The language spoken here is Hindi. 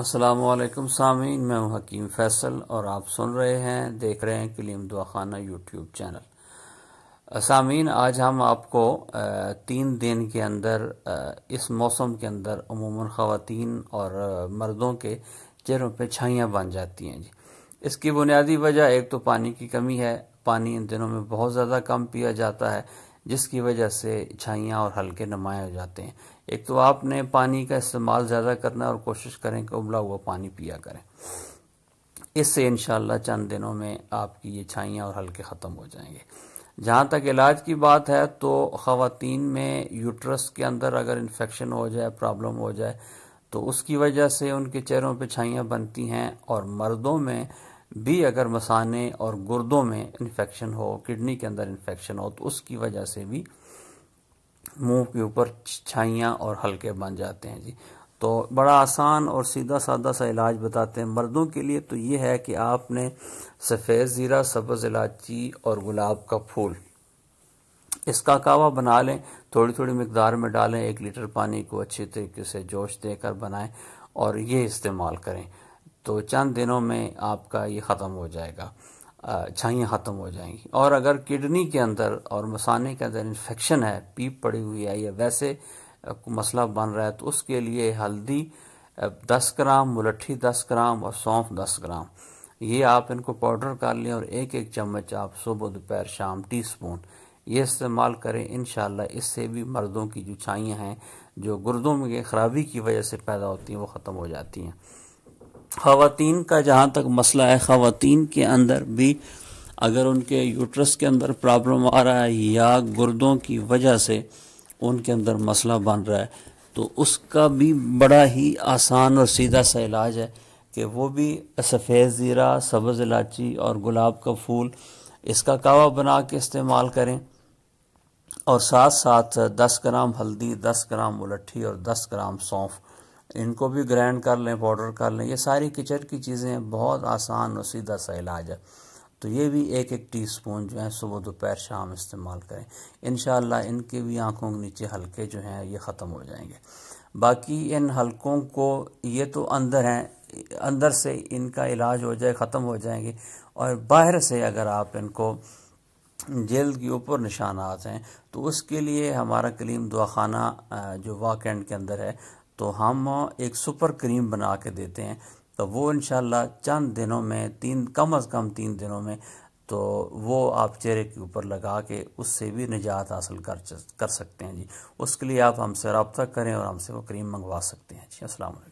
अस्सलामुअलैकुम सामीन, मैं हूं हकीम फैसल और आप सुन रहे हैं देख रहे हैं कलीम दुआखाना यूट्यूब चैनल। सामीन, आज हम आपको 3 दिन के अंदर इस मौसम के अंदर अमूमन ख़वातीन और मर्दों के चेहरों पे छाइयाँ बन जाती हैं जी। इसकी बुनियादी वजह एक तो पानी की कमी है। पानी इन दिनों में बहुत ज़्यादा कम पिया जाता है, जिसकी वजह से छाइयाँ और हल्के नुमाया हो जाते हैं। एक तो आपने पानी का इस्तेमाल ज़्यादा करना और कोशिश करें कि उबला हुआ पानी पिया करें। इससे इंशाअल्लाह चंद दिनों में आपकी ये छाइयाँ और हल्के ख़त्म हो जाएंगे। जहाँ तक इलाज की बात है तो ख़वातीन में यूट्रस के अंदर अगर इन्फेक्शन हो जाए, प्रॉब्लम हो जाए, तो उसकी वजह से उनके चेहरों पे छाइयाँ बनती हैं। और मर्दों में भी अगर मसाने और गुर्दों में इन्फेक्शन हो, किडनी के अंदर इन्फेक्शन हो, तो उसकी वजह से भी मुंह के ऊपर छाइयाँ और हल्के बन जाते हैं जी। तो बड़ा आसान और सीधा सादा सा इलाज बताते हैं मर्दों के लिए। तो ये है कि आपने सफ़ेद ज़ीरा, सब्ज़ इलायची और गुलाब का फूल, इसका कावा बना लें। थोड़ी थोड़ी मिकदार में डालें, 1 लीटर पानी को अच्छी तरीके से जोश देकर बनाएं और ये इस्तेमाल करें। तो चंद दिनों में आपका ये ख़त्म हो जाएगा, छाइयाँ ख़त्म हो जाएंगी। और अगर किडनी के अंदर और मसाने के अंदर इन्फेक्शन है, पीप पड़ी हुई है या वैसे मसला बन रहा है, तो उसके लिए हल्दी 10 ग्राम, मुलट्ठी 10 ग्राम और सौंफ 10 ग्राम, ये आप इनको पाउडर कर लें और 1-1 चम्मच आप सुबह दोपहर शाम टीस्पून ये इस्तेमाल करें। इंशाअल्लाह इससे भी मर्दों की जो छाइयाँ हैं, जो गुर्दों में खराबी की वजह से पैदा होती हैं, वो ख़त्म हो जाती हैं। ख़वातीन का जहाँ तक मसला है, ख़वातीन के अंदर भी अगर उनके यूट्रस के अंदर प्रॉब्लम आ रहा है या गुर्दों की वजह से उनके अंदर मसला बन रहा है, तो उसका भी बड़ा ही आसान और सीधा सा इलाज है कि वो भी सफ़ेद ज़ीरा, सब्ज़ इलायची और गुलाब का फूल, इसका कावा बना के इस्तेमाल करें। और साथ साथ 10 ग्राम हल्दी, 10 ग्राम मुलट्ठी और 10 ग्राम सौंफ, इनको भी ग्राइंड कर लें, पाउडर कर लें। ये सारी किचन की चीज़ें, बहुत आसान और सीधा सा इलाज है। तो ये भी 1-1 टीस्पून जो है सुबह दोपहर शाम इस्तेमाल करें। इंशाअल्लाह इनके भी आँखों के नीचे हल्के जो हैं ये ख़त्म हो जाएंगे। बाकी इन हल्कों को, ये तो अंदर हैं, अंदर से इनका इलाज हो जाए, ख़त्म हो जाएंगे। और बाहर से अगर आप इनको जल्द के ऊपर निशानात हैं, तो उसके लिए हमारा कलीम दुआखाना जो वाकएंड के अंदर है, तो हम एक सुपर क्रीम बना के देते हैं। तो वो इंशाल्लाह चंद दिनों में, कम अज़ कम 3 दिनों में, तो वो आप चेहरे के ऊपर लगा के उससे भी निजात हासिल कर सकते हैं जी। उसके लिए आप हमसे रब्ता करें और हमसे वो क्रीम मंगवा सकते हैं जी। अस्सलाम वालेकुम।